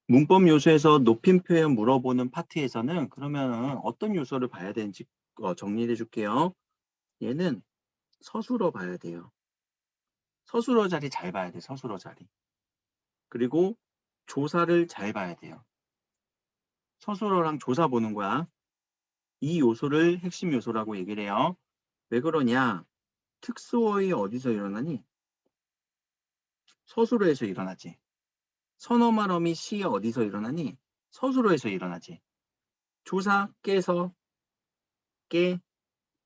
문법 요소에서 높임 표현 물어보는 파트에서는 그러면 어떤 요소를 봐야 되는지 정리해 줄게요. 얘는 서술어 봐야 돼요. 서술어 자리 잘 봐야 돼, 서술어 자리. 그리고 조사를 잘 봐야 돼요. 서술어랑 조사 보는 거야. 이 요소를 핵심 요소라고 얘기를 해요. 왜 그러냐? 특수어휘 어디서 일어나니? 서술어에서 일어나지. 선어말어미 시 어디서 일어나니? 서술어에서 일어나지. 조사, 깨서, 깨,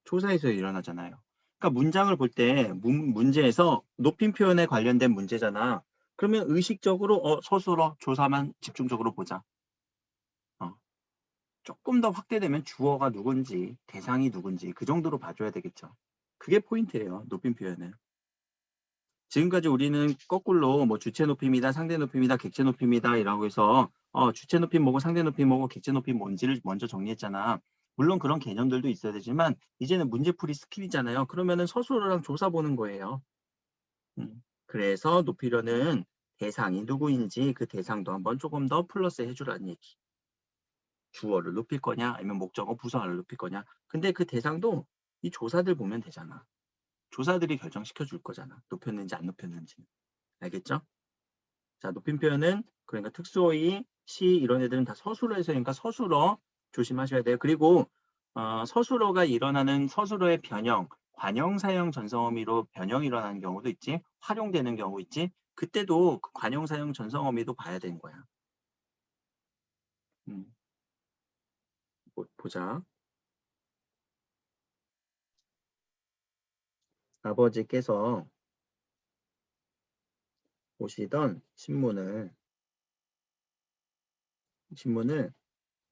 조사에서 일어나잖아요. 그러니까 문장을 볼 때 문제에서 높임 표현에 관련된 문제잖아. 그러면 의식적으로 서술어, 조사만 집중적으로 보자. 조금 더 확대되면 주어가 누군지, 대상이 누군지 그 정도로 봐줘야 되겠죠. 그게 포인트예요. 높임 표현은. 지금까지 우리는 거꾸로 뭐 주체 높임이다, 상대 높임이다, 객체 높임이다 이라고 해서 주체 높임 뭐고 상대 높임 뭐고 객체 높임 뭔지를 먼저 정리했잖아. 물론 그런 개념들도 있어야 되지만 이제는 문제풀이 스킬이잖아요. 그러면은 서술어랑 조사 보는 거예요. 그래서 높이려는 대상이 누구인지 그 대상도 한번 조금 더 플러스 해주라는 얘기. 주어를 높일 거냐 아니면 목적어 부사를 높일 거냐. 근데 그 대상도 이 조사들 보면 되잖아. 조사들이 결정시켜 줄 거잖아. 높였는지 안 높였는지. 알겠죠? 자, 높임 표현은 그러니까 특수어휘, 시 이런 애들은 다 서술어에서 그러니까 서술어 조심하셔야 돼요. 그리고 서술어가 일어나는 서술어의 변형, 관형사형 전성어미로 변형이 일어나는 경우도 있지. 활용되는 경우 있지. 그때도 그 관형사형 전성어미도 봐야 되는 거야. 보자. 아버지께서 보시던 신문을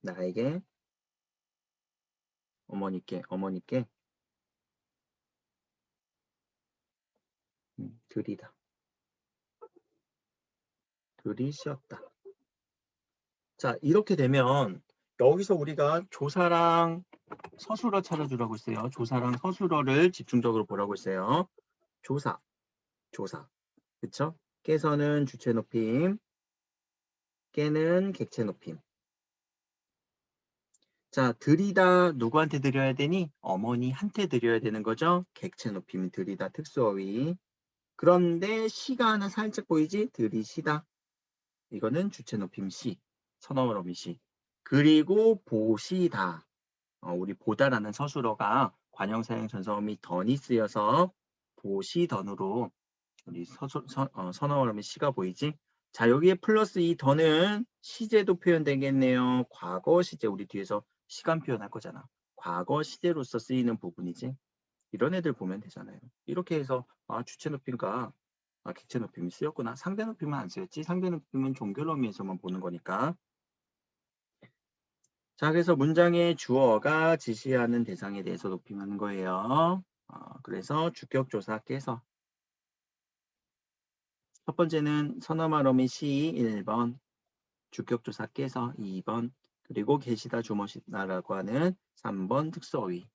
나에게 어머니께 드리다. 들이셨다. 자, 이렇게 되면 여기서 우리가 조사랑 서술어 찾아주라고 했어요. 조사랑 서술어를 집중적으로 보라고 했어요. 조사. 그쵸? 깨서는 주체 높임, 깨는 객체 높임. 자, 들이다 누구한테 드려야 되니? 어머니한테 드려야 되는 거죠. 객체 높임 들이다 특수어휘. 그런데 시가 하나 살짝 보이지? 들이시다. 이거는 주체 높임 시, 선어어미 시. 그리고 보시다. 우리 보다라는 서술어가 관형사형 전성어미 던이 쓰여서 보시던으로 우리 선어어미 시가 보이지? 자, 여기에 플러스 이 던은 시제도 표현되겠네요. 과거 시제 우리 뒤에서 시간 표현할 거잖아. 과거 시제로서 쓰이는 부분이지. 이런 애들 보면 되잖아요. 이렇게 해서 주체 높임과 객체 높임이 쓰였구나. 상대 높임은 안 쓰였지. 상대 높임은 종결 의미에서만 보는 거니까. 자, 그래서 문장의 주어가 지시하는 대상에 대해서 높임하는 거예요. 그래서 주격조사 깨서 첫 번째는 선어말어미 시 1번, 주격조사 깨서 2번, 그리고 계시다 주무시다라고 하는 3번 특수어휘.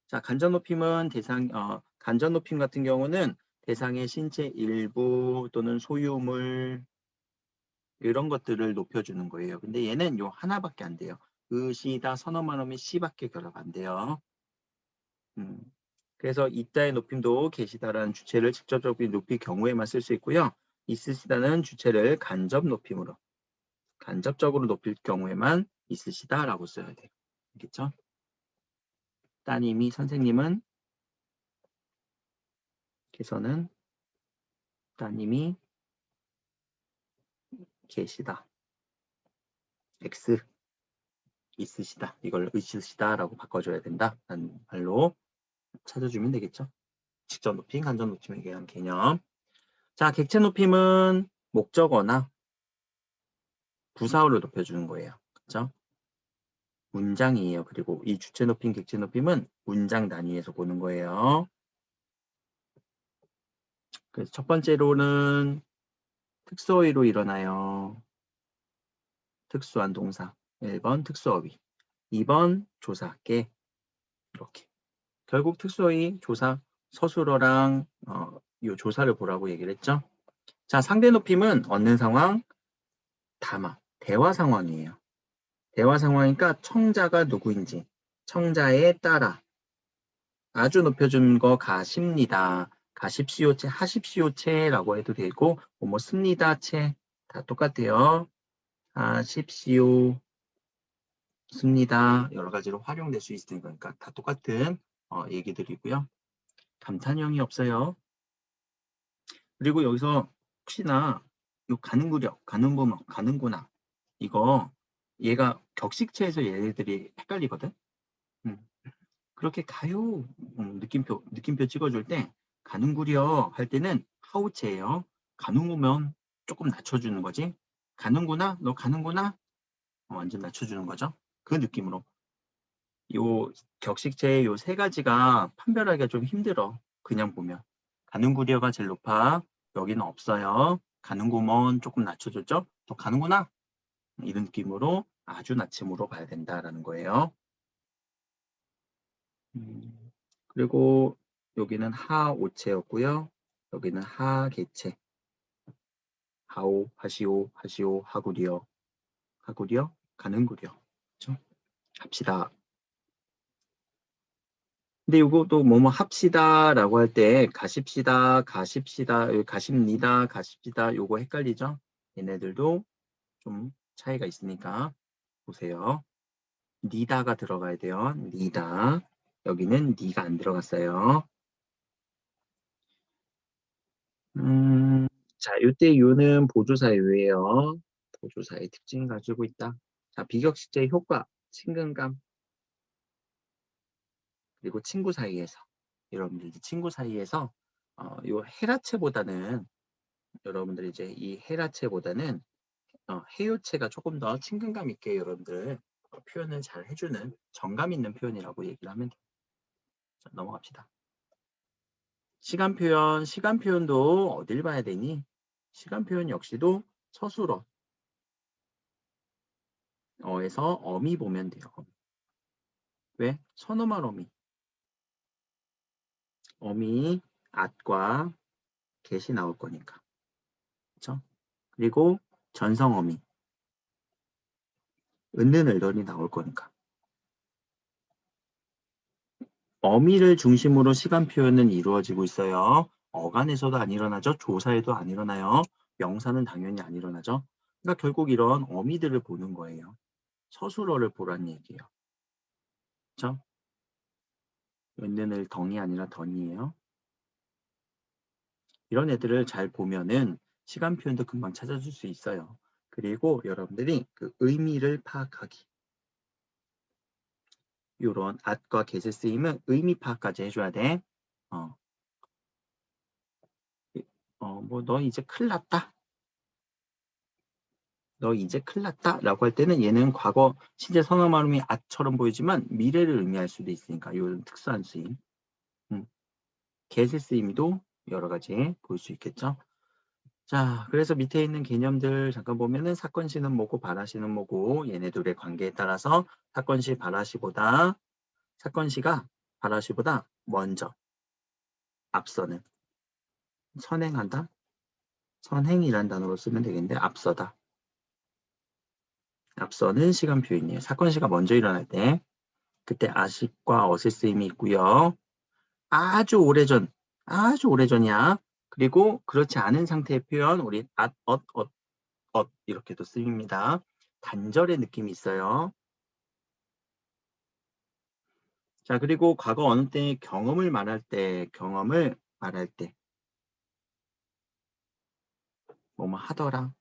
자, 간접 높임은 간접 높임 같은 경우는 대상의 신체 일부 또는 소유물 이런 것들을 높여주는 거예요. 근데 얘는 요 하나밖에 안 돼요. 의시다 선어말어미 시밖에 결합 안 돼요. 그래서 이따의 높임도 계시다라는 주체를 직접적으로 높일 경우에만 쓸 수 있고요. 있으시다는 주체를 간접적으로 높일 경우에만 있으시다라고 써야 돼요. 알겠죠? 따님이 선생님은 개서는 따님이 계시다. X 있으시다. 이걸 있으시다라고 바꿔줘야 된다라는 말로 찾아주면 되겠죠? 직접 높임, 간접 높임에 대한 개념. 자, 객체 높임은 목적어나 부사어를 높여주는 거예요. 그렇죠? 문장이에요. 그리고 이 주체 높임, 객체 높임은 문장 단위에서 보는 거예요. 그래서 첫 번째로는 특수어휘로 일어나요. 특수한 동사. 1번 특수어휘. 2번 조사, 깨. 이렇게. 결국 특수어휘, 조사, 서술어랑 이 조사를 보라고 얘기를 했죠. 자, 상대 높임은 얻는 상황, 담아. 대화 상황이에요. 대화 상황이니까 청자가 누구인지 청자에 따라 아주 높여준 거 가십니다. 가십시오체, 하십시오체라고 해도 되고 뭐 씁니다체 다 똑같아요. 하십시오, 씁니다. 여러 가지로 활용될 수 있으니까 그러니까 다 똑같은 얘기들이고요. 감탄형이 없어요. 그리고 여기서 혹시나 요 가는구려, 가는구멍, 가는구나 이거 얘가 격식체에서 얘네들이 헷갈리거든. 그렇게 가요. 느낌표 찍어줄 때 가는구려 할 때는 하우체예요. 가는구면 조금 낮춰주는 거지. 가는구나, 너 가는구나. 완전 낮춰주는 거죠. 그 느낌으로. 요 격식체의 요 세 가지가 판별하기가 좀 힘들어. 그냥 보면. 가는구려가 제일 높아. 여기는 없어요. 가는구먼 조금 낮춰줬죠. 또 가는구나. 이런 느낌으로 아주 낮춤으로 봐야 된다라는 거예요. 그리고 여기는 하오체였고요. 여기는 하개체. 하오, 하시오, 하시오, 하구려. 하구려, 가는구려. 그렇죠? 합시다. 근데 이것도 뭐뭐 합시다라고 할 때 가십시다, 가십시다, 가십니다, 가십시다 요거 헷갈리죠? 얘네들도 좀 차이가 있으니까 보세요. 니다가 들어가야 돼요. 니다. 여기는 니가 안 들어갔어요. 자, 이때 요는 보조사의 요예요. 보조사의 특징을 가지고 있다. 자, 비격식제의 효과, 친근감. 그리고 친구 사이에서. 여러분들 이제 친구 사이에서 요 헤라체보다는 여러분들 이제 이 헤라체보다는 해요체가 조금 더 친근감 있게 여러분들 표현을 잘 해주는 정감 있는 표현이라고 얘기를 하면 돼요. 자, 넘어갑시다. 시간 표현도 어딜 봐야 되니? 시간 표현 역시도 서술어 어에서 어미 보면 돼요. 왜? 선어말 어미. 어미 at과 get이 나올 거니까. 그렇죠? 그리고 전성 어미. 은는 을던이 나올 거니까. 어미를 중심으로 시간 표현은 이루어지고 있어요. 어간에서도 안 일어나죠. 조사에도 안 일어나요. 명사는 당연히 안 일어나죠. 그러니까 결국 이런 어미들을 보는 거예요. 서술어를 보란 얘기예요. 그렇죠? 은는 을 덩이 아니라 던이에요. 이런 애들을 잘 보면은 시간 표현도 금방 찾아줄 수 있어요. 그리고 여러분들이 그 의미를 파악하기. 이런 at과 get의 쓰임은 의미 파악까지 해줘야 돼. 뭐 너 이제 큰일 났다. 너 이제 큰일 났다 라고 할 때는 얘는 과거 시제 선어 말음이 at처럼 보이지만 미래를 의미할 수도 있으니까 이런 특수한 쓰임. get의 쓰임도 여러 가지 볼 수 있겠죠. 자, 그래서 밑에 있는 개념들 잠깐 보면은 사건시는 뭐고 바라시는 뭐고 얘네들의 관계에 따라서 사건시 바라시보다 사건시가 바라시보다 먼저 앞서는 선행한다. 선행이라는 단어로 쓰면 되겠는데 앞서다. 앞서는 시간 표현이에요. 사건시가 먼저 일어날 때 그때 아식과 어의 쓰임이 있고요. 아주 오래전이야. 그리고 그렇지 않은 상태의 표현 우리 이렇게도 쓰입니다. 단절의 느낌이 있어요. 자, 그리고 과거 어느 때 경험을 말할 때 뭐뭐 하더라.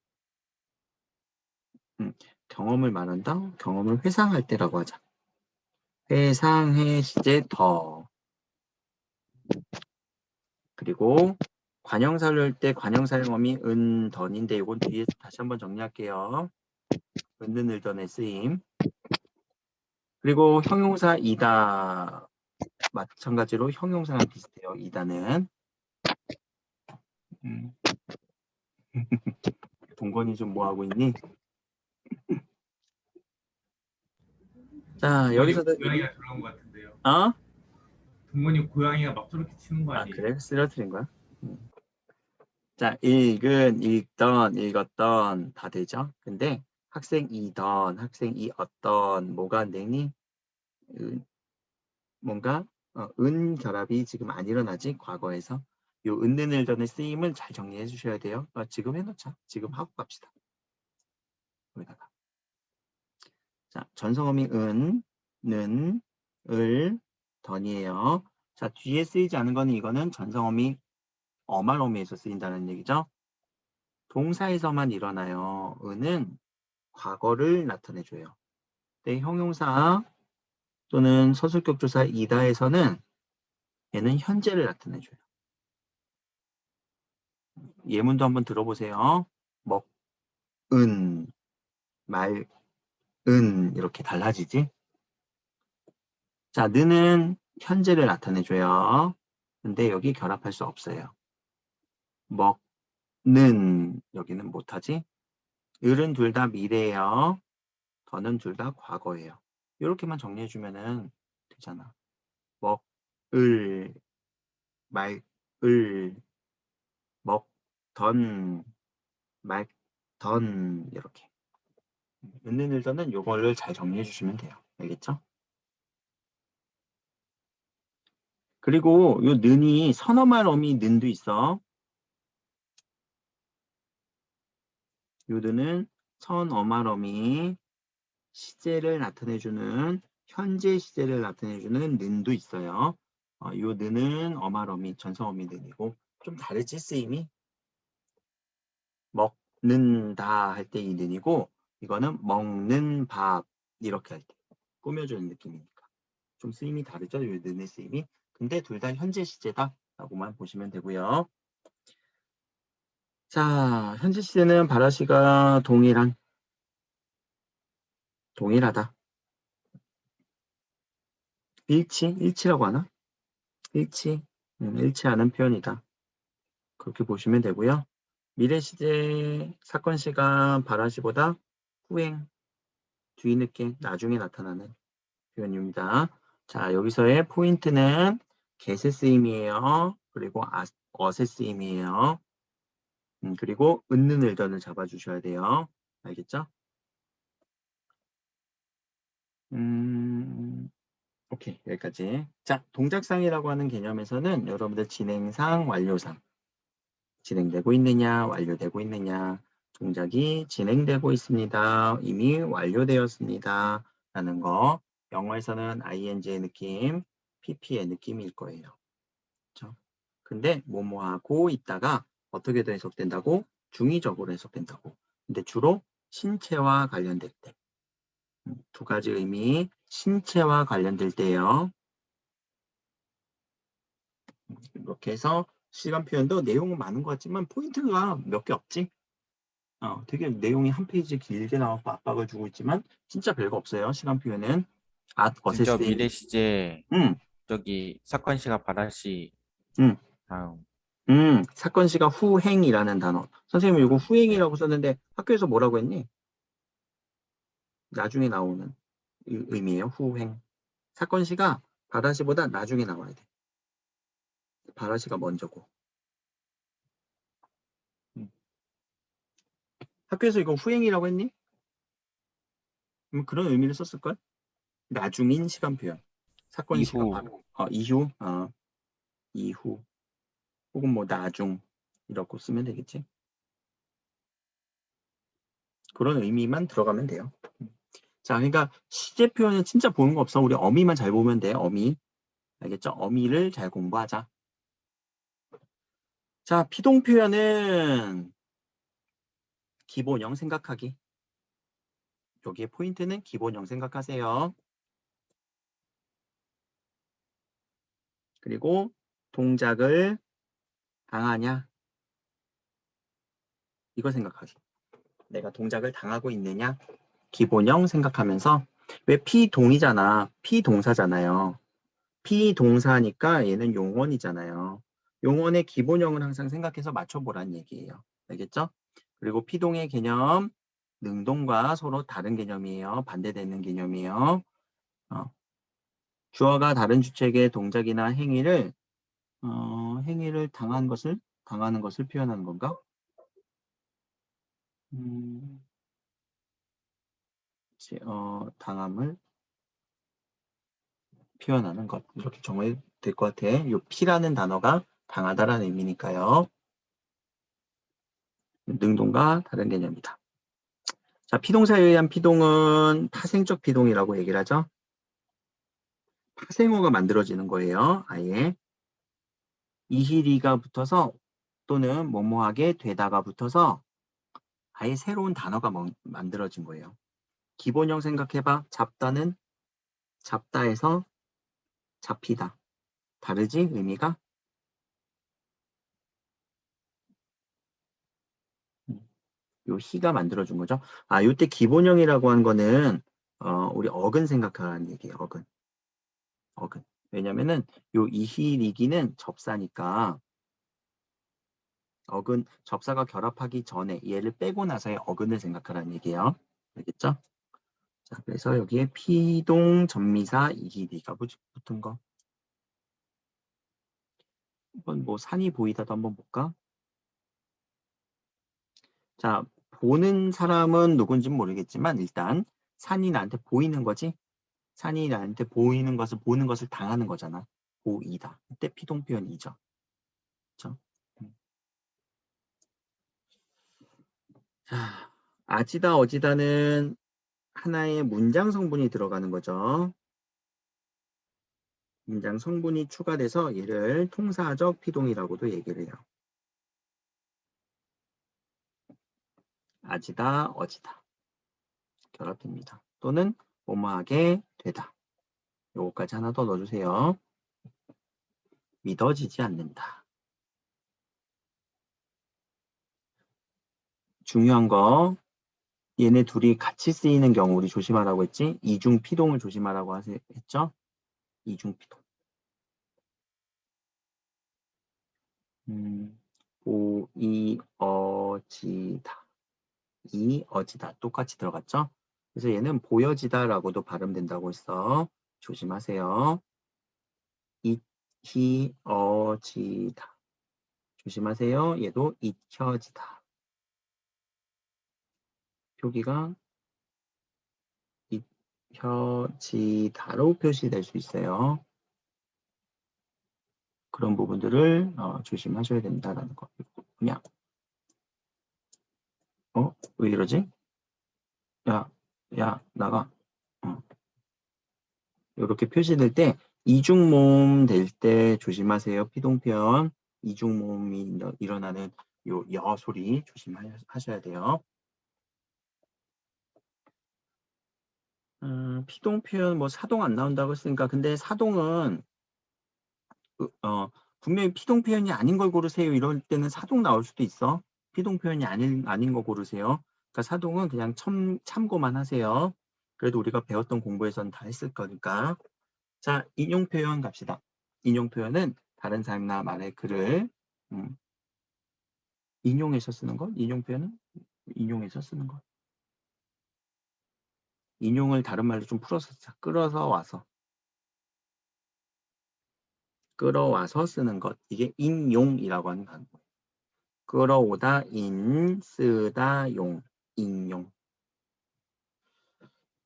경험을 말한다. 경험을 회상할 때라고 하자. 회상해 시제 더. 그리고 관형사를 할 때 관형사용어미 은, 던인데 이건 뒤에 다시 한번 정리할게요. 은는 을던의 쓰임. 그리고 형용사 이다. 마찬가지로 형용사랑 비슷해요. 이다는. 동건이 좀 뭐하고 있니? 자, 여기서도 고양이가 들어온 것 같은데요. 어? 동건이 고양이가 막 저렇게 치는 거 아, 아니에요? 그래? 쓰러뜨린 거야? 자, 읽던, 읽었던 다 되죠? 근데 학생이던, 학생이었던 뭐가 안 되니? 뭔가 결합이 지금 안 일어나지? 과거에서. 요 은는 일던의 쓰임을 잘 정리해 주셔야 돼요. 지금 해놓자. 지금 하고 갑시다. 여기다가. 자, 전성어미 은, 는, 을, 던이에요. 자, 뒤에 쓰이지 않은 거는 이거는 전성어미 어말어미에서 쓰인다는 얘기죠. 동사에서만 일어나요. 은은 과거를 나타내줘요. 근데 형용사 또는 서술격조사 이다에서는 얘는 현재를 나타내줘요. 예문도 한번 들어보세요. 먹은, 말은 이렇게 달라지지. 자, 느는 현재를 나타내줘요. 근데 여기 결합할 수 없어요. 먹는 여기는 못하지. 을은 둘 다 미래예요. 더는 둘 다 과거예요. 이렇게만 정리해주면은 되잖아. 먹을, 말을, 먹던, 말던 이렇게. 있는 일단은 요거를 잘 정리해 주시면 돼요. 알겠죠? 그리고 요 는이 선어말 어미 는도 있어. 요 는은 선어말 어미 시제를 나타내주는 현재 시제를 나타내주는 는도 있어요. 요 는은 어말 어미 전성 어미 는이고 좀 다르지 쓰임이? 먹는다 할 때 이 는이고 이거는 먹는 밥 이렇게 할 때 꾸며주는 느낌이니까 좀 쓰임이 다르죠? 요 는의 쓰임이. 근데 둘 다 현재 시제다라고만 보시면 되고요. 자, 현재 시제는 바라시가 동일하다. 일치라고 하나? 일치하는 표현이다. 그렇게 보시면 되고요. 미래 시제 사건 시간 바라시보다 후행, 뒤늦게, 나중에 나타나는 표현입니다. 자, 여기서의 포인트는 개세 쓰임이에요. 그리고 어세 쓰임이에요. 그리고 은는 을던을 잡아주셔야 돼요. 알겠죠? 오케이, 여기까지. 자, 동작상이라고 하는 개념에서는 여러분들 진행상, 완료상. 진행되고 있느냐, 완료되고 있느냐. 동작이 진행되고 있습니다. 이미 완료되었습니다. 라는 거. 영어에서는 ing의 느낌, pp의 느낌일 거예요. 그렇죠? 근데 뭐뭐하고 있다가 어떻게 해석된다고? 중의적으로 해석된다고. 근데 주로 신체와 관련될 때. 두 가지 의미, 신체와 관련될 때예요. 이렇게 해서 시간 표현도 내용은 많은 것 같지만 포인트가 몇 개 없지? 되게 내용이 한 페이지 길게 나와서 압박을 주고 있지만 진짜 별거 없어요. 시간 표현은. 진짜 어세스임. 미래 시제 음, 저기 사건 시가 바라시 음, 다음 사건 시가 후행이라는 단어. 선생님 이거 후행이라고 썼는데 학교에서 뭐라고 했니? 나중에 나오는 의미예요. 후행. 사건 시가 바라시보다 나중에 나와야 돼. 바라시가 먼저고. 학교에서 이거 후행이라고 했니? 그런 의미를 썼을걸? 나중인 시간 표현. 사건 시가 이후 바로 이후, 이후 혹은 뭐 나중 이렇게 쓰면 되겠지. 그런 의미만 들어가면 돼요. 자, 그러니까 시제 표현은 진짜 보는 거 없어. 우리 어미만 잘 보면 돼. 어미. 알겠죠? 어미를 잘 공부하자. 자, 피동 표현은 기본형 생각하기. 여기에 포인트는 기본형 생각하세요. 그리고 동작을 당하냐? 이거 생각하기. 내가 동작을 당하고 있느냐? 기본형 생각하면서 왜 피동이잖아. 피동사잖아요. 피동사니까 얘는 용언이잖아요. 용언의 기본형을 항상 생각해서 맞춰보란 얘기예요. 알겠죠? 그리고 피동의 개념, 능동과 서로 다른 개념이에요. 반대되는 개념이에요. 주어가 다른 주체에게 동작이나 행위를 당한 것을 당하는 것을 표현하는 건가? 당함을 표현하는 것. 이렇게 정해도 될 것 같아. 요 피라는 단어가 당하다라는 의미니까요. 능동과 다른 개념이다. 자, 피동사에 의한 피동은 파생적 피동이라고 얘기를 하죠. 파생어가 만들어지는 거예요. 아예. 이히리가 붙어서 또는 뭐뭐하게 되다가 붙어서 아예 새로운 단어가 만들어진 거예요. 기본형 생각해봐. 잡다는 잡다에서 잡히다. 다르지? 의미가? 요 희가 만들어준 거죠. 아, 요때 기본형이라고 한 거는 우리 어근 생각하라는 얘기예요. 어근. 어근. 왜냐면은 요 이희리기는 접사니까 어근 접사가 결합하기 전에 얘를 빼고 나서의 어근을 생각하라는 얘기예요. 알겠죠? 자, 그래서 여기에 피동 전미사 이희리가 붙은 거. 한번 뭐 산이 보이다도 한번 볼까? 자, 보는 사람은 누군지는 모르겠지만 일단 산이 나한테 보이는 거지. 산이 나한테 보이는 것을 보는 것을 당하는 거잖아. 보이다. 이때 피동 표현이죠. 그렇죠? 자, 아지다 어지다는 하나의 문장 성분이 들어가는 거죠. 문장 성분이 추가돼서 얘를 통사적 피동이라고도 얘기를 해요. 아지다 어지다 결합됩니다. 또는 뭐뭐하게 되다. 요거까지 하나 더 넣어주세요. 믿어지지 않는다. 중요한 거 얘네 둘이 같이 쓰이는 경우 우리 조심하라고 했지? 이중 피동을 조심하라고 했죠? 이중 피동. 보이어지다. 이어지다. 똑같이 들어갔죠? 그래서 얘는 보여지다라고도 발음된다고 했어. 조심하세요. 익히어지다. 조심하세요. 얘도 익혀지다. 표기가 익혀지다로 표시될 수 있어요. 그런 부분들을 조심하셔야 된다라는 거. 그냥 왜 이러지? 야, 나가. 이렇게 표시될 때 이중모음 될 때 조심하세요. 피동표현 이중모음이 일어나는 요 여 소리 조심하셔야 돼요. 피동표현 뭐 사동 안 나온다고 했으니까 근데 사동은 분명히 피동표현이 아닌 걸 고르세요. 이럴 때는 사동 나올 수도 있어. 피동표현이 아닌 거 고르세요. 그러니까 사동은 그냥 참고만 하세요. 그래도 우리가 배웠던 공부에서는 다 했을 거니까. 자, 인용표현 갑시다. 인용표현은 다른 사람이나 말의 글을 인용해서 쓰는 것. 인용표현은 인용해서 쓰는 것. 인용을 다른 말로 좀 풀어서 끌어서 와서. 끌어와서 쓰는 것. 이게 인용이라고 하는 단어. 끌어오다, 쓰다, 용. 인용.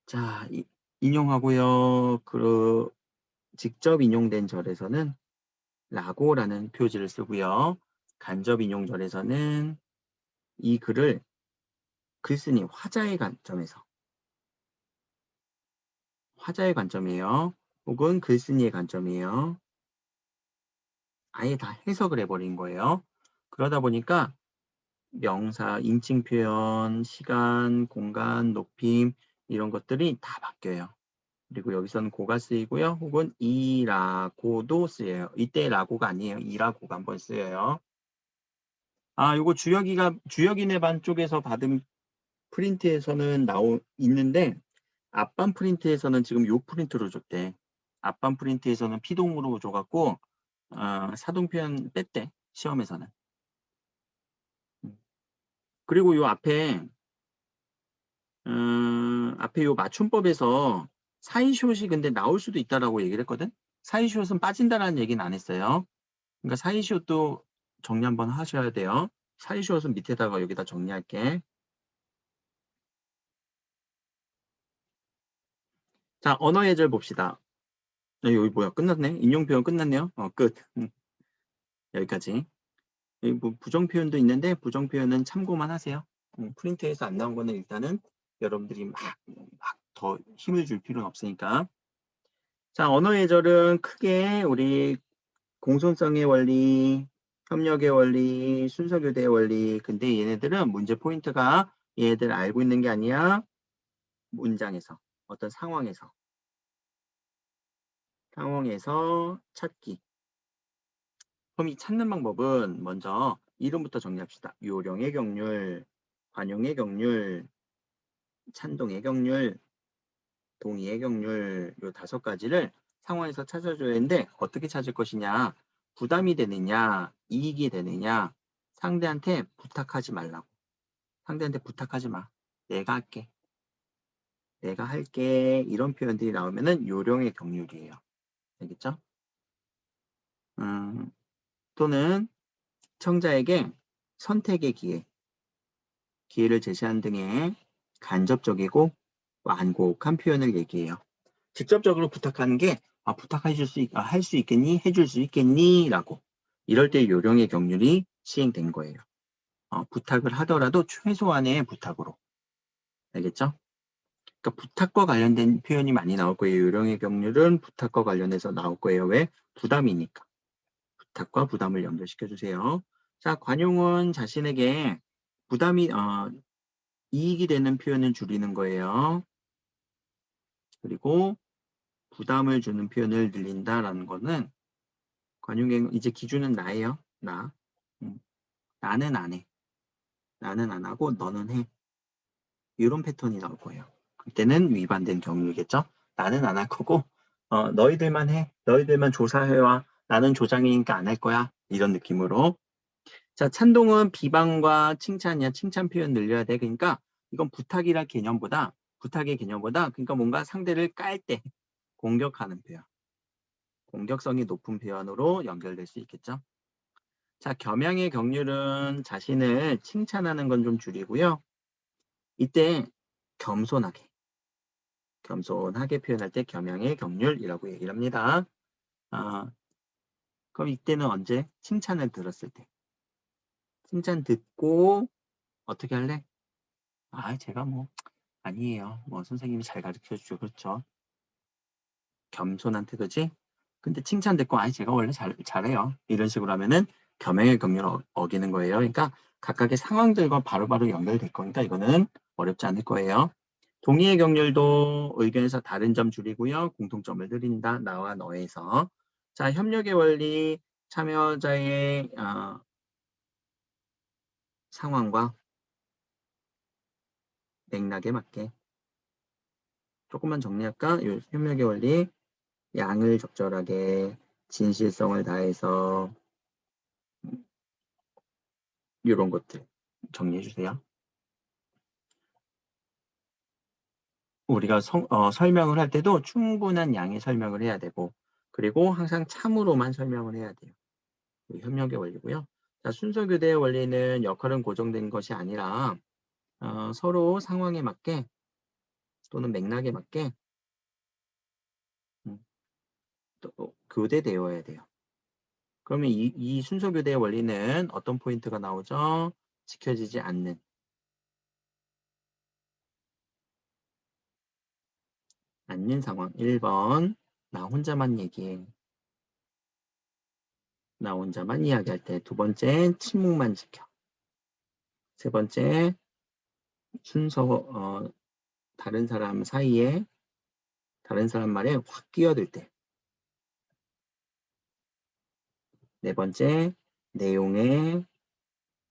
자, 인용하고요. 직접 인용된 절에서는 라고라는 표지를 쓰고요. 간접 인용절에서는 이 글을 글쓴이 화자의 관점이에요. 혹은 글쓴이의 관점이에요. 아예 다 해석을 해버린 거예요. 그러다 보니까 명사, 인칭 표현, 시간, 공간, 높임 이런 것들이 다 바뀌어요. 그리고 여기서는 고가 쓰이고요. 혹은 이라고도 쓰여요. 이때 라고가 아니에요. 이라고가 한번 쓰여요. 아, 요거 주역인의 반 쪽에서 받은 프린트에서는 있는데 앞반 프린트에서는 지금 요 프린트로 줬대. 앞반 프린트에서는 피동으로 줘갖고 사동 표현 뺐대. 시험에서는. 그리고 요 앞에 요 맞춤법에서 사이숏이 근데 나올 수도 있다라고 얘기를 했거든. 사이숏은 빠진다라는 얘기는 안 했어요. 그러니까 사이숏도 정리 한번 하셔야 돼요. 사이시옷은 밑에다가 여기다 정리할게. 자, 언어 예절 봅시다. 여기 뭐야? 끝났네. 인용 표현 끝났네요. 끝. 여기까지. 여기 뭐 부정 표현도 있는데 부정 표현은 참고만 하세요. 프린트에서 안 나온 거는 일단은 여러분들이 막 더 힘을 줄 필요는 없으니까. 자, 언어 예절은 크게 우리 공손성의 원리, 협력의 원리, 순서교대의 원리. 근데 얘네들은 문제 포인트가 얘네들 알고 있는 게 아니야. 문장에서, 어떤 상황에서 찾기. 그럼 이 찾는 방법은 먼저 이름부터 정리합시다. 요령의 경률, 관용의 경률, 찬동의 경률, 동의의 경률, 요 5가지를 상황에서 찾아줘야 하는데 어떻게 찾을 것이냐. 부담이 되느냐, 이익이 되느냐, 상대한테 부탁하지 말라고. 상대한테 부탁하지 마. 내가 할게. 내가 할게. 이런 표현들이 나오면은 요령의 경률이에요. 알겠죠? 또는 청자에게 선택의 기회를 제시하는 등의 간접적이고 완곡한 표현을 얘기해요. 직접적으로 부탁하는 게 할 수 있겠니? 해줄 수 있겠니? 라고. 이럴 때 요령의 경률이 시행된 거예요. 부탁을 하더라도 최소한의 부탁으로. 알겠죠? 그러니까 부탁과 관련된 표현이 많이 나올 거예요. 요령의 경률은 부탁과 관련해서 나올 거예요. 왜? 부담이니까. 부탁과 부담을 연결시켜 주세요. 자, 관용은 자신에게 이익이 되는 표현을 줄이는 거예요. 그리고 부담을 주는 표현을 늘린다라는 거는 관용의 이제 기준은 나예요. 나. 나는 안 해. 나는 안 하고 너는 해. 이런 패턴이 나올 거예요. 그때는 위반된 경우이겠죠. 나는 안 할 거고 너희들만 해. 너희들만 조사해와. 나는 조장이니까 안 할 거야. 이런 느낌으로. 자, 찬동은 비방과 칭찬이야. 칭찬 표현 늘려야 돼. 그러니까 이건 부탁의 개념보다 그러니까 뭔가 상대를 깔 때 공격하는 표현. 공격성이 높은 표현으로 연결될 수 있겠죠. 자, 겸양의 경률은 자신을 칭찬하는 건 좀 줄이고요. 이때 겸손하게 표현할 때 겸양의 경률이라고 얘기를 합니다. 그럼 이때는 언제? 칭찬을 들었을 때. 칭찬 듣고 어떻게 할래? 제가 뭐 아니에요. 뭐 선생님이 잘 가르쳐 주죠. 그렇죠. 겸손한 태도지. 근데 칭찬 듣고 제가 원래 잘해요. 이런 식으로 하면은 겸양의 경륜을 어기는 거예요. 그러니까 각각의 상황들과 바로바로 연결될 거니까 이거는 어렵지 않을 거예요. 동의의 경률도 의견에서 다른 점 줄이고요. 공통점을 늘린다. 나와 너에서. 자, 협력의 원리, 참여자의 상황과 맥락에 맞게. 조금만 정리할까? 협력의 원리, 양을 적절하게, 진실성을 다해서 이런 것들 정리해 주세요. 우리가 설명을 할 때도 충분한 양의 설명을 해야 되고 그리고 항상 참으로만 설명을 해야 돼요. 협력의 원리고요. 자, 순서 교대의 원리는 역할은 고정된 것이 아니라 서로 상황에 맞게 또는 맥락에 맞게 또 교대되어야 돼요. 그러면 이 순서 교대의 원리는 어떤 포인트가 나오죠? 지켜지지 않는 상황. 1번 나 혼자만 얘기해. 나 혼자만 이야기할 때. 2번째 침묵만 지켜. 3번째 순서 다른 사람 사이에 다른 사람 말에 확 끼어들 때. 4번째 내용의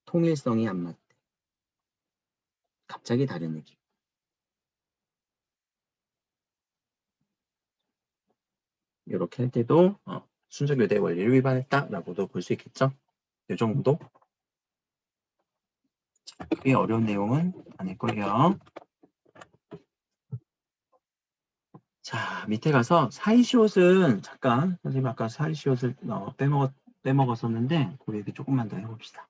통일성이 안 맞대. 갑자기 다른 얘기. 이렇게 할 때도 순서 교대 원리를 위반했다라고도 볼 수 있겠죠. 이 정도. 크게 어려운 내용은 아닐 거예요. 자, 밑에 가서 사이시옷은 잠깐 선생님 아까 사이시옷을 빼먹었었는데 그 얘기 조금만 더 해봅시다.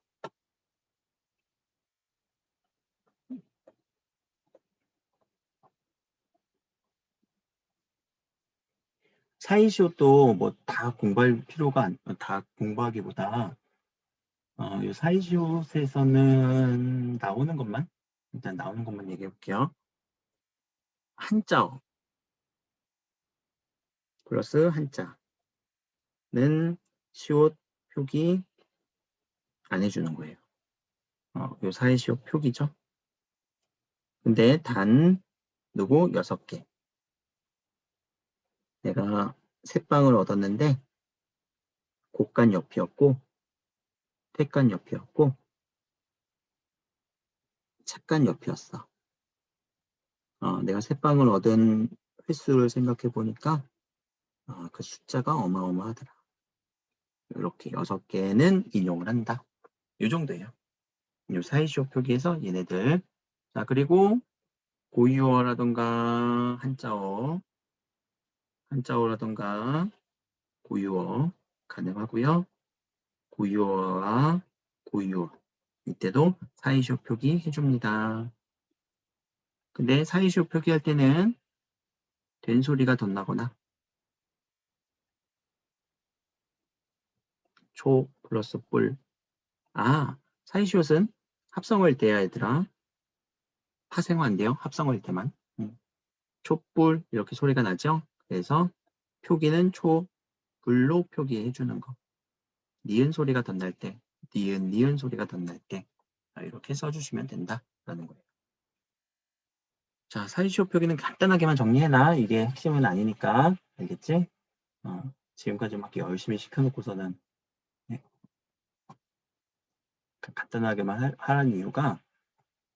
사이시옷도 뭐 다 공부할 필요가 다 공부하기보다 이 사이시옷에서는 나오는 것만 일단 나오는 것만 얘기해 볼게요. 한자어 플러스 한자는 시옷 표기 안 해주는 거예요. 이 사이시옷 표기죠. 근데 단 누구 6개. 내가 셋방을 얻었는데 곡간 옆이었고 택간 옆이었고 착간 옆이었어. 내가 셋방을 얻은 횟수를 생각해 보니까 그 숫자가 어마어마하더라. 이렇게 6개는 인용을 한다. 이 정도예요. 이 사이시오 표기에서 얘네들. 자, 그리고 고유어라던가 한자어라던가 고유어 가능하고요. 고유어와 고유어 이때도 사이시오 표기 해줍니다. 근데 사이시오 표기할 때는 된 소리가 덧나거나 초 플러스 뿔. 사이시옷은 합성어일 때야 얘들아. 파생어 안 돼요. 합성어일 때만. 촛불 이렇게 소리가 나죠. 그래서 표기는 초불로 표기해 주는 거. 니은 소리가 덧날 때, 니은 소리가 덧날 때 이렇게 써주시면 된다라는 거예요. 자, 사이시옷 표기는 간단하게만 정리해놔. 이게 핵심은 아니니까. 알겠지? 지금까지 막 열심히 시켜놓고서는 간단하게만 하라는 이유가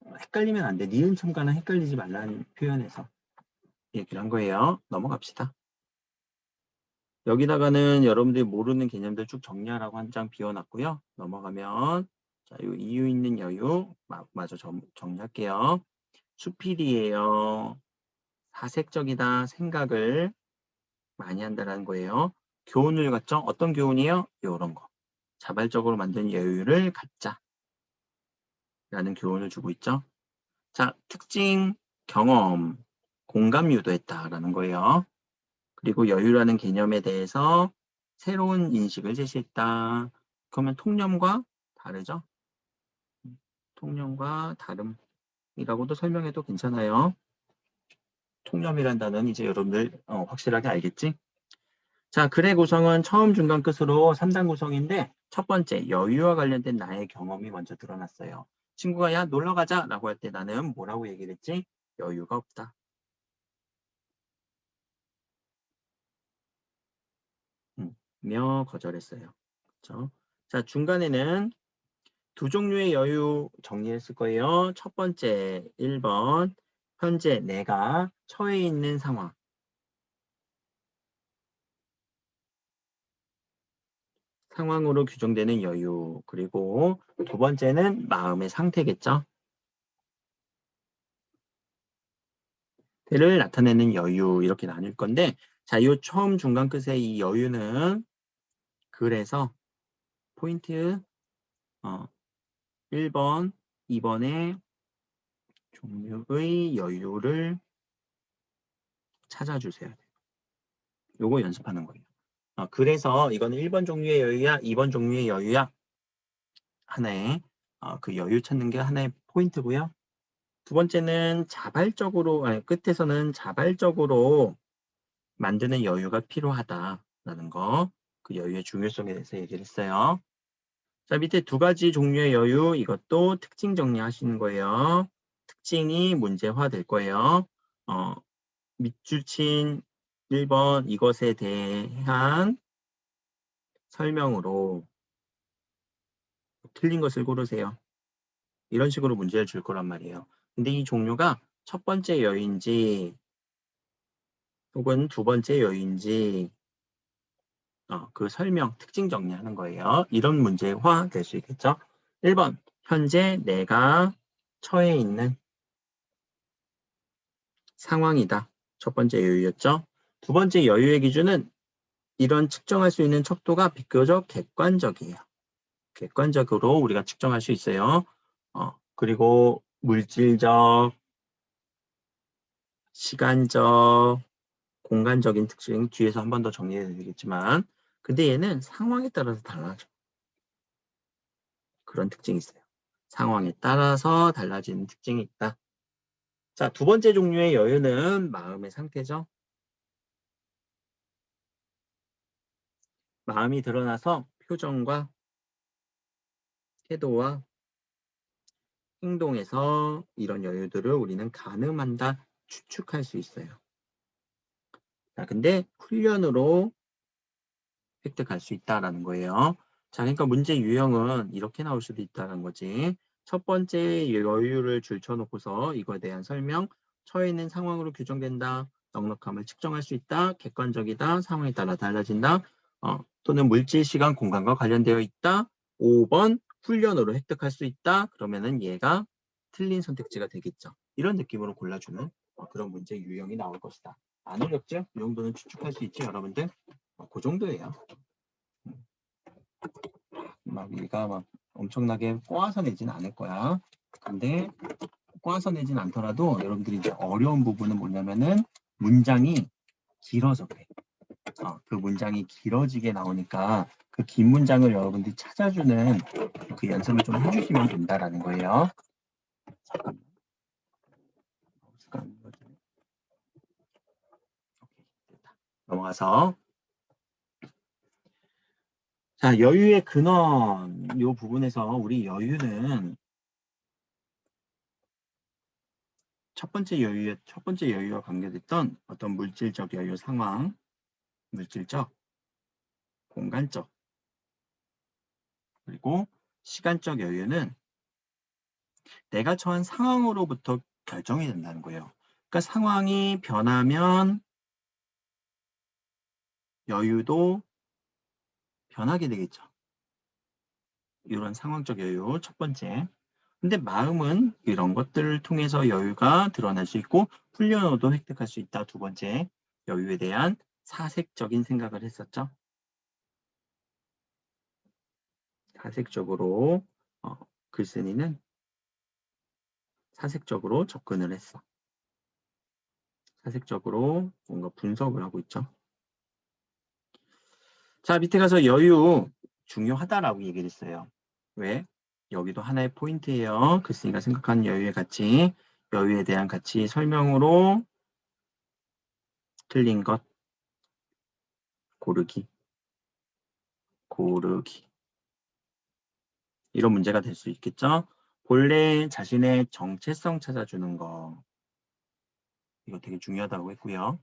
헷갈리면 안 돼. 니은 첨가는 헷갈리지 말라는 표현에서 얘기를 한 거예요. 넘어갑시다. 여기다가는 여러분들이 모르는 개념들 쭉 정리하라고 한 장 비워놨고요. 넘어가면 자, 요 이유 있는 여유 마저 정리할게요. 수필이에요. 사색적이다 생각을 많이 한다는 거예요. 교훈을 갖죠? 어떤 교훈이에요? 이런 거. 자발적으로 만든 여유를 갖자. 라는 교훈을 주고 있죠. 자, 특징, 경험, 공감 유도했다라는 거예요. 그리고 여유라는 개념에 대해서 새로운 인식을 제시했다. 그러면 통념과 다르죠? 통념과 다름이라고도 설명해도 괜찮아요. 통념이란 단어는 이제 여러분들 확실하게 알겠지? 자, 글의 구성은 처음, 중간, 끝으로 3단 구성인데 첫 번째, 여유와 관련된 나의 경험이 먼저 드러났어요. 친구가 야 놀러 가자 라고 할 때 나는 뭐라고 얘기를 했지? 여유가 없다. 며 거절했어요. 그렇죠? 자, 중간에는 두 종류의 여유 정리했을 거예요. 첫 번째 1번 현재 내가 처해 있는 상황. 상황으로 규정되는 여유. 그리고 두 번째는 마음의 상태겠죠. 를 나타내는 여유 이렇게 나눌 건데 자, 이 처음 중간 끝의 이 여유는 그래서 포인트 1번, 2번의 종류의 여유를 찾아주세요. 요거 연습하는 거예요. 그래서 이거는 1번 종류의 여유야, 2번 종류의 여유야. 하나의 그 여유 찾는 게 하나의 포인트고요. 두 번째는 끝에서는 자발적으로 만드는 여유가 필요하다라는 거. 그 여유의 중요성에 대해서 얘기를 했어요. 자, 밑에 두 가지 종류의 여유, 이것도 특징 정리하시는 거예요. 특징이 문제화 될 거예요. 밑줄친 1번 이것에 대한 설명으로 틀린 것을 고르세요. 이런 식으로 문제를 줄 거란 말이에요. 근데 이 종류가 첫 번째 여유인지 혹은 두 번째 여유인지 그 설명, 특징 정리하는 거예요. 이런 문제화 될 수 있겠죠. 1번, 현재 내가 처해 있는 상황이다. 첫 번째 여유였죠. 두 번째 여유의 기준은 이런 측정할 수 있는 척도가 비교적 객관적이에요. 객관적으로 우리가 측정할 수 있어요. 그리고 물질적, 시간적, 공간적인 특징 뒤에서 한 번 더 정리해 드리겠지만, 근데 얘는 상황에 따라서 달라져. 그런 특징이 있어요. 상황에 따라서 달라지는 특징이 있다. 자, 두 번째 종류의 여유는 마음의 상태죠. 마음이 드러나서 표정과 태도와 행동에서 이런 여유들을 우리는 가늠한다, 추측할 수 있어요. 자, 근데 훈련으로 획득할 수 있다라는 거예요. 자, 그러니까 문제 유형은 이렇게 나올 수도 있다는 거지. 첫 번째 여유를 줄쳐놓고서 이거에 대한 설명, 처해 있는 상황으로 규정된다, 넉넉함을 측정할 수 있다, 객관적이다, 상황에 따라 달라진다, 또는 물질, 시간, 공간과 관련되어 있다. 5번 훈련으로 획득할 수 있다. 그러면은 얘가 틀린 선택지가 되겠죠. 이런 느낌으로 골라주는 그런 문제 유형이 나올 것이다. 안 어렵죠? 이 정도는 추측할 수 있죠, 여러분들? 그 정도예요. 막 얘가 막 엄청나게 꼬아서 내지는 않을 거야. 근데 꼬아서 내진 않더라도 여러분들이 이제 어려운 부분은 뭐냐면은 문장이 길어서 그래. 그 문장이 길어지게 나오니까 그 긴 문장을 여러분들이 찾아주는 그 연습을 좀 해주시면 된다라는 거예요. 잠깐만. 됐다. 넘어가서 자, 여유의 근원 이 부분에서 우리 여유는 첫 번째 여유와 관계됐던 어떤 물질적 여유 상황, 물질적, 공간적, 그리고 시간적 여유는 내가 처한 상황으로부터 결정이 된다는 거예요. 그러니까 상황이 변하면 여유도 변하게 되겠죠. 이런 상황적 여유 첫 번째. 근데 마음은 이런 것들을 통해서 여유가 드러날 수 있고 훈련으로도 획득할 수 있다. 두 번째, 여유에 대한 사색적인 생각을 했었죠. 사색적으로 글쓴이는 사색적으로 접근을 했어. 사색적으로 뭔가 분석을 하고 있죠. 자, 밑에 가서 여유 중요하다라고 얘기를 했어요. 왜? 여기도 하나의 포인트예요. 글쓴이가 생각하는 여유의 가치, 여유에 대한 가치 설명으로 틀린 것 고르기. 이런 문제가 될 수 있겠죠. 본래 자신의 정체성 찾아주는 거. 이거 되게 중요하다고 했고요.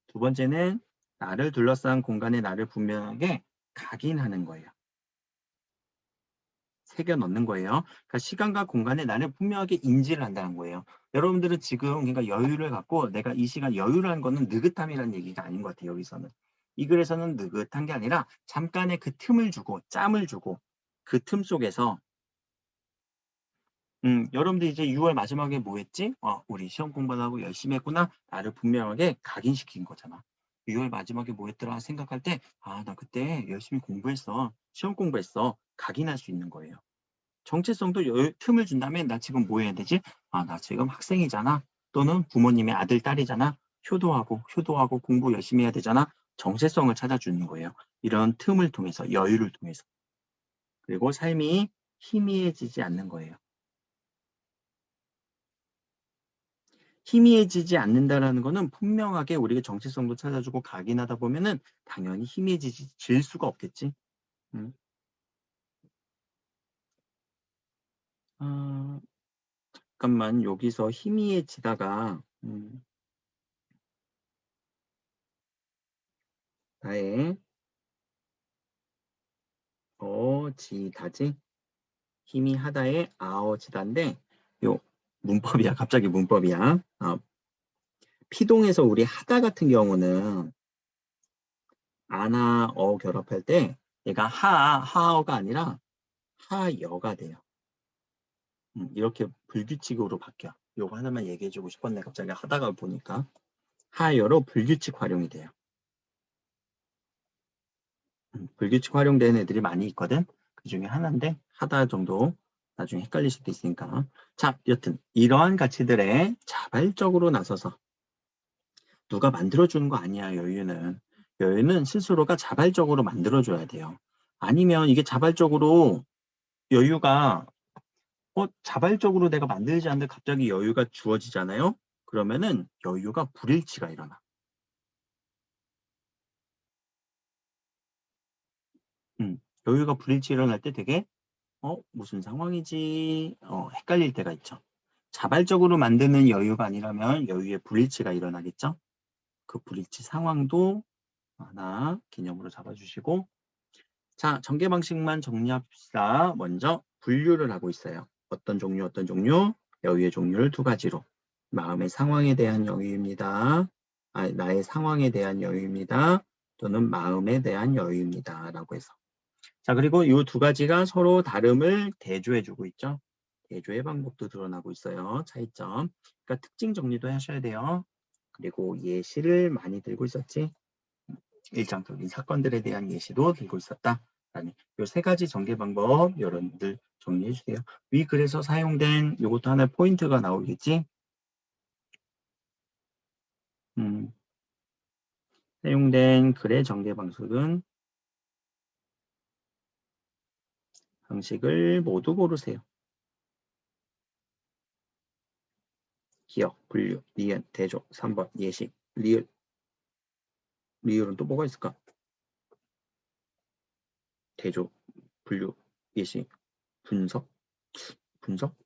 두 번째는 나를 둘러싼 공간에 나를 분명하게 각인하는 거예요. 새겨 넣는 거예요. 그러니까 시간과 공간에 나를 분명하게 인지를 한다는 거예요. 여러분들은 지금 그러니까 여유를 갖고 내가 이 시간 여유라는 거는 느긋함이라는 얘기가 아닌 것 같아요. 여기서는. 이 글에서는 느긋한 게 아니라 잠깐의 그 틈을 주고 짬을 주고 그 틈 속에서 여러분들 이제 6월 마지막에 뭐 했지? 우리 시험 공부하고 열심히 했구나. 나를 분명하게 각인시킨 거잖아. 6월 마지막에 뭐 했더라 생각할 때, 나 그때 열심히 공부했어. 시험 공부했어. 각인할 수 있는 거예요. 정체성도 틈을 준다면 나 지금 뭐 해야 되지? 나 지금 학생이잖아. 또는 부모님의 아들, 딸이잖아. 효도하고 공부 열심히 해야 되잖아. 정체성을 찾아주는 거예요. 이런 틈을 통해서, 여유를 통해서. 그리고 삶이 희미해지지 않는 거예요. 희미해지지 않는다라는 거는 분명하게 우리가 정체성도 찾아주고 각인하다 보면은 당연히 희미해질 수가 없겠지. 잠깐만 여기서 희미해지다가 나의 어지다지 희미하다의 아어지다인데 요 문법이야. 갑자기 문법이야. 피동에서 우리 하다 같은 경우는 아나 어 결합할 때 얘가 하어가 아니라 하여가 돼요. 이렇게 불규칙으로 바뀌어. 요거 하나만 얘기해주고 싶었네. 갑자기 하다가 보니까 하여로 불규칙 활용이 돼요. 불규칙 활용되는 애들이 많이 있거든. 그 중에 하나인데 하다 정도 나중에 헷갈릴 수도 있으니까. 자, 여튼 이러한 가치들에 자발적으로 나서서 누가 만들어주는 거 아니야, 여유는. 여유는 스스로가 자발적으로 만들어줘야 돼요. 아니면 이게 자발적으로 여유가 자발적으로 내가 만들지 않는데 갑자기 여유가 주어지잖아요. 그러면은 여유가 불일치가 일어나. 여유가 불일치 일어날 때 되게 무슨 상황이지? 헷갈릴 때가 있죠. 자발적으로 만드는 여유가 아니라면 여유의 불일치가 일어나겠죠. 그 불일치 상황도 하나 개념으로 잡아주시고, 자, 전개 방식만 정리합시다. 먼저 분류를 하고 있어요. 어떤 종류? 여유의 종류를 두 가지로. 마음의 상황에 대한 여유입니다. 나의 상황에 대한 여유입니다. 또는 마음에 대한 여유입니다. 라고 해서. 자, 그리고 이 두 가지가 서로 다름을 대조해주고 있죠. 대조의 방법도 드러나고 있어요. 차이점. 그러니까 특징 정리도 하셔야 돼요. 그리고 예시를 많이 들고 있었지. 일상적인 사건들에 대한 예시도 들고 있었다. 이 세 가지 전개 방법 여러분들 정리해 주세요. 위 글에서 사용된 이것도 하나의 포인트가 나오겠지. 사용된 글의 전개 방식을 모두 고르세요. 기억, 분류, 니은, 대조, 3번 예시, 리을. 리을은 또 뭐가 있을까? 대조, 분류, 예시, 분석.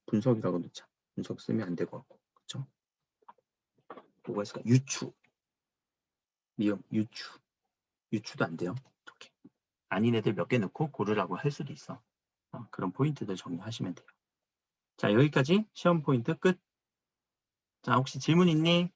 분석이라고 넣자. 분석 쓰면 안 되고, 그렇죠? 뭐가 있을까? 유추, 미음, 유추도 안 돼요. 이렇게 아닌 애들 몇 개 넣고 고르라고 할 수도 있어. 그런 포인트들 정리하시면 돼요. 자, 여기까지 시험 포인트 끝. 자, 혹시 질문 있니?